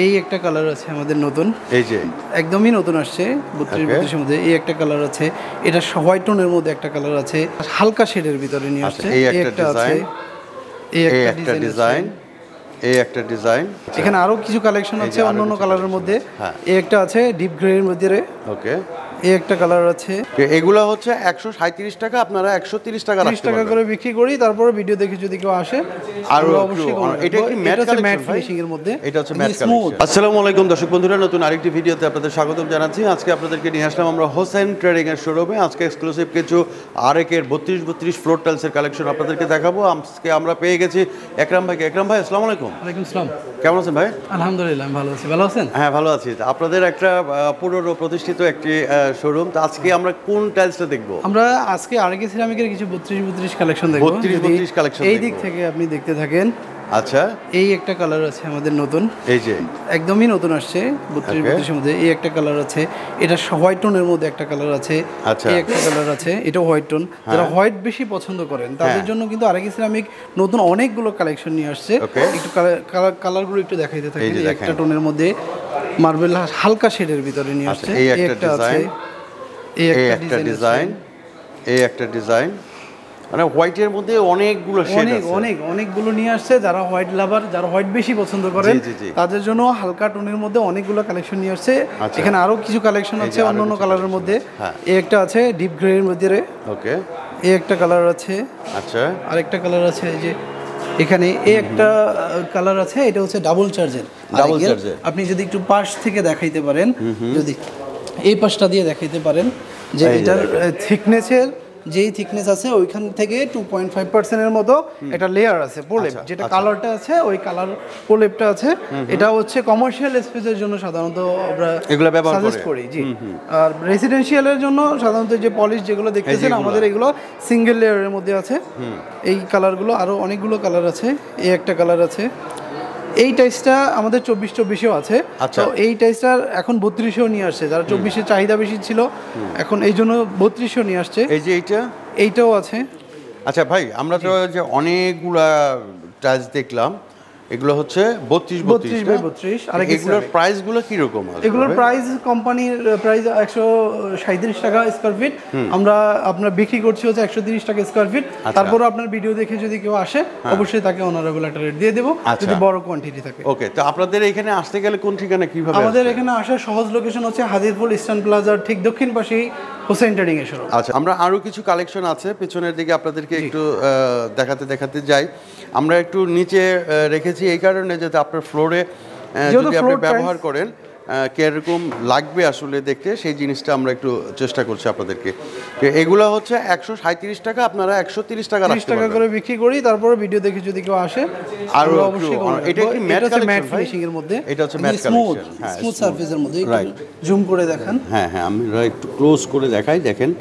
এই একটা কালার আছে আমাদের নতুন, এই যে একদমই নতুন আসছে 32-32 এর মধ্যে। এই একটা কালার আছে, এটা হোয়াইট টোনের মধ্যে একটা কালার আছে, হালকা শেডের ভিতরে নিয়ে আসছে। এই একটা আছে, এই একটা ডিজাইন, এই একটা ডিজাইন। এখানে আরো কিছু কালেকশন আছে অন্য কালারের মধ্যে। এই একটা আছে ডিপ গ্রে এর মধ্যে। ওকে, এই একটা কালার আছে। এগুলো হচ্ছে 137 টাকা, আপনারা 130 টাকা 30 টাকা করে বিক্রি করি। তারপরে ভিডিও দেখে যদি কেউ আসে আর অবশ্যই। এটা কি ম্যাট ফিনিশিং এর মধ্যে, এটা হচ্ছে ম্যাট কালেকশন। আসসালামু আলাইকুম দর্শক বন্ধুরা, নতুন আরেকটি ভিডিওতে আপনাদের স্বাগতম জানাচ্ছি। আজকে আপনাদেরকে নিয়ে আসলাম আমরা হোসেন ট্রেডিং এর শোরুমে। আজকে এক্সক্লুসিভ কিছু আরেকের 32-32 ফ্লোর টাইলস এর কালেকশন আপনাদেরকে দেখাবো। আজকে আমরা পেয়ে গেছি একরাম ভাইকে। একরাম ভাই আসসালামু আলাইকুম। ওয়ালাইকুম আসসালাম, কেমন আছেন ভাই? আলহামদুলিল্লাহ ভালো আছি। ভালো আছেন? হ্যাঁ ভালো আছি। আপনাদের একটা পুরনো প্রতিষ্ঠিত একটি শোরুম, তো আজকে আমরা কোন টাইলসটা দেখবো? আমরা আজকে আরকে সিরামিকের কিছু 32-32 কালেকশন দেখব। 32-32 কালেকশন এই দিক থেকে আপনি দেখতে থাকেন। আচ্ছা, এই একটা কালার আছে আমাদের নতুন, এই যে একদমই নতুন আসছে 32-32 এর মধ্যে। এই একটা কালার আছে, এটা হোয়াইট টোনের মধ্যে একটা কালার আছে। এই একটা কালার আছে, এটা হোয়াইট টোন। যারা হোয়াইট বেশি পছন্দ করেন তাদের জন্য কিন্তু আরকে সিরামিক নতুন অনেকগুলো কালেকশন নিয়ে আসছে। একটু কালারগুলো একটু দেখাইতে থাকি। এই একটা টোনের মধ্যে মার্বেল হালকা শেডের ভিতরে নিয়ে আসছে। এই একটা আছে, এই একটা ডিজাইন, এই একটা ডিজাইন, মানে হোয়াইটের মধ্যে অনেকগুলো শেড আছে, অনেকগুলো নিয়ে আসছে। যারা হোয়াইট লাভার, যারা হোয়াইট বেশি পছন্দ করেন তাদের জন্য হালকা টোনের মধ্যে অনেকগুলো কালেকশন নিয়ে আসছে। এখানে আরো কিছু কালেকশন আছে অন্য কালারের মধ্যে। এই একটা আছে ডিপ গ্রে এর মধ্যে। ওকে, এই একটা কালার আছে। আচ্ছা, আরেকটা কালার আছে এই যে এখানে। এই একটা কালার আছে, এটা হচ্ছে ডাবল চার্জের। আপনি যদি একটু পাশ থেকে দেখাইতে পারেন, যদি এই পাশটা দিয়ে দেখাইতে পারেন যে এটার থিকনেসের যেই থিকনেস আছে ওইখান থেকে 2.5% এর মতো একটা লেয়ার আছে প্রলেপ, যেটা কালারটা আছে ওই কালার প্রলেপটা আছে। এটা হচ্ছে কমার্শিয়াল স্পেসের জন্য সাধারণত আমরা এগুলো ব্যবহার করি। জি, আর রেসিডেন্সিয়ালের জন্য সাধারণত যে পলিশ যেগুলো দেখতেছেন আমাদের এগুলো সিঙ্গেল লেয়ারের মধ্যে আছে। এই কালারগুলো আরো অনেকগুলো কালার আছে। এই একটা কালার আছে। এই টাইসটা আমাদের 24-24-এও আছে। তো এই টাইসটার এখন 32-এও নিয়ে আসছে। যারা 24-এর চাহিদা বেশি ছিল এখন এই জন্য 32-এও নিয়ে আসছে। এই যে এইটাও আছে। আচ্ছা ভাই, আমরা তো যে অনেকগুলা টাইলস দেখলাম, এগুলো হচ্ছে 32-32। আর এগুলোর প্রাইসগুলো কি রকম? এগুলোর প্রাইস কোম্পানির প্রাইস 137 টাকা স্কয়ার ফিট। আমরা আপনার বিক্রি করছি হচ্ছে 130 টাকা স্কয়ার ফিট। তারপরে আপনার ভিডিও দেখে যদি কেউ আসে অবশ্যই তাকে অনারেবল একটা রেট দিয়ে দেব যদি বড় কোয়ান্টিটি থাকে। ওকে, তো আপনাদের এখানে আসতে গেলে কোন ঠিকানা কিভাবে? আমাদের এখানে আসার সহজ লোকেশন হচ্ছে হাজিরপুর ইস্টার্ন প্লাজার ঠিক দক্ষিণ পাশেই হোসেন ট্রেডিং এর শোরুম। আচ্ছা, আমরা আরো কিছু কালেকশন আছে পেছনের দিকে আপনাদেরকে একটু দেখাতে যাই। আমরা একটু নিচে রেখেছি এই কারণে যাতে আপনার ফ্লোরে যদি আপনি ব্যবহার করেন কিরকম লাগবে আসলে দেখতে, সেই জিনিসটা আমরা একটু চেষ্টা করছি আপনাদেরকে। এগুলো হচ্ছে 137 টাকা, আপনারা 130 টাকা করে বিক্রি করি। তারপরে ভিডিও দেখে যদি কেউ আসে আর অবশ্যই। এটা কি ম্যাট ফিনিশিং এর মধ্যে, এটা হচ্ছে ম্যাট কালেকশন, স্মুথ সারফেসের মধ্যে। জুম করে দেখান। হ্যাঁ, আমরা একটু ক্লোজ করে দেখাই। দেখেন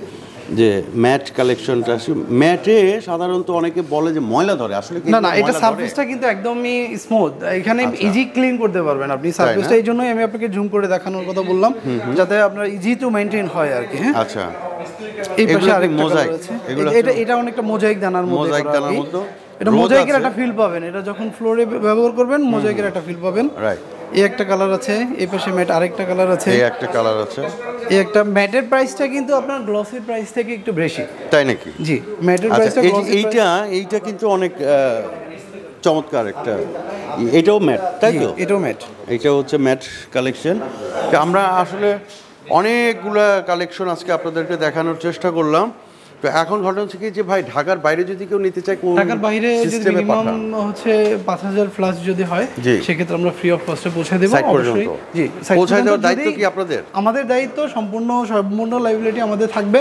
যে ম্যাট কালেকশনটা, ম্যাটে সাধারণত অনেকে বলে যে ময়লা ধরে, আসলে না, এটা সারফেসটা কিন্তু একদমই স্মুথ। এখানে ইজি ক্লিন করতে পারবেন আপনি সারফেসটা। এই জন্যই আমি আপনাকে জুম করে দেখানোর কথা বললাম, যাতে আপনার ইজি টু মেইনটেইন হয় আর কি। হ্যাঁ, আচ্ছা। এই পাশে আরেকটা মোজাইক আছে। এটা অনেকটা মোজাইক দানার মধ্যে। এটা মোজাইকের একটা ফিল পাবেন। এটা যখন ফ্লোরে ব্যবহার করবেন মোজাইকের একটা ফিল পাবেন। রাইট। এই একটা কালার আছে, এই পাশে ম্যাট আরেকটা কালার আছে, এই একটা কালার আছে। এই একটা ম্যাটের প্রাইসটা কিন্তু আপনার গ্লসির প্রাইস থেকে একটু বেশি। তাই নাকি? জি, ম্যাটের প্রাইসটা এইটা কিন্তু অনেক চমৎকার একটা। এটাও ম্যাট, তাই তো? এটাও ম্যাট। এটা হচ্ছে ম্যাট কালেকশন। আমরা আসলে অনেকগুলা কালেকশন আজকে আপনাদেরকে দেখানোর চেষ্টা করলাম। তো এখন ঘটনা হচ্ছে কি যে ভাই, ঢাকার বাইরে যদি কেউ নিতে চায়, ঢাকার বাইরে যদি মিনিমাম হচ্ছে 5000 প্লাস যদি হয় সেক্ষেত্রে আমরা ফ্রি অফ কস্টে পৌঁছে দেব। অবশ্যই জি, পৌঁছে দেওয়ার দায়িত্ব কি আপনাদের? আমাদের দায়িত্ব সম্পূর্ণ লাইবিলিটি আমাদের থাকবে।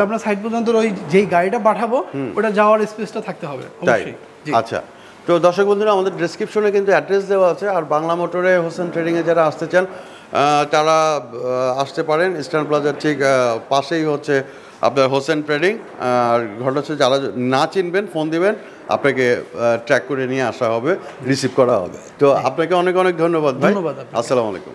আপনার সাইট পর্যন্ত ওই যেই গাড়িটা পাঠাবো ওটা যাওয়ার স্পেসটা থাকতে হবে অবশ্যই। আচ্ছা, তো দর্শক বন্ধুরা, আমাদের ডেসক্রিপশনে কিন্তু অ্যাড্রেস দেওয়া আছে। আর বাংলা মোটরে হোসেন ট্রেডিংয়ে যারা আসতে চান তারা আসতে পারেন। ইস্টার্ন প্লাজার ঠিক পাশেই হচ্ছে আপনার হোসেন ট্রেডিং। আর ঘটনা হচ্ছে যারা না চিনবেন ফোন দিবেন, আপনাকে ট্র্যাক করে নিয়ে আসা হবে, রিসিভ করা হবে। তো আপনাকে অনেক অনেক ধন্যবাদ ভাই। আসসালামু আলাইকুম।